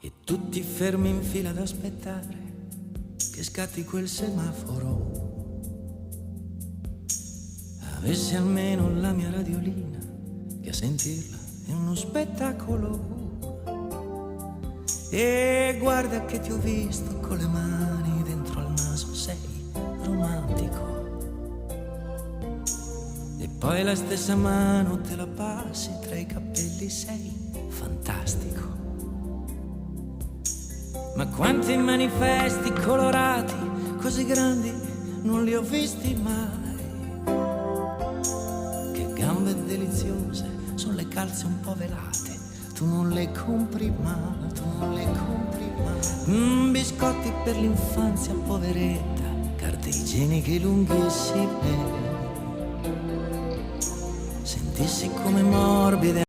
E tutti fermi in fila ad aspettare che scatti quel semaforo. Avessi almeno la mia radiolina, che a sentirla è uno spettacolo. E guarda che ti ho visto con le mani dentro al naso, sei romantico. E poi la stessa mano te la passi tra i capelli, sei fantastico. Ma quanti manifesti colorati così grandi non li ho visti mai. Che gambe deliziose, sono le calze un po' velate, tu non le compri mai, tu non le compri mai. Biscotti per l'infanzia poveretta, carte igieniche lunghissime. Sentissi come morbide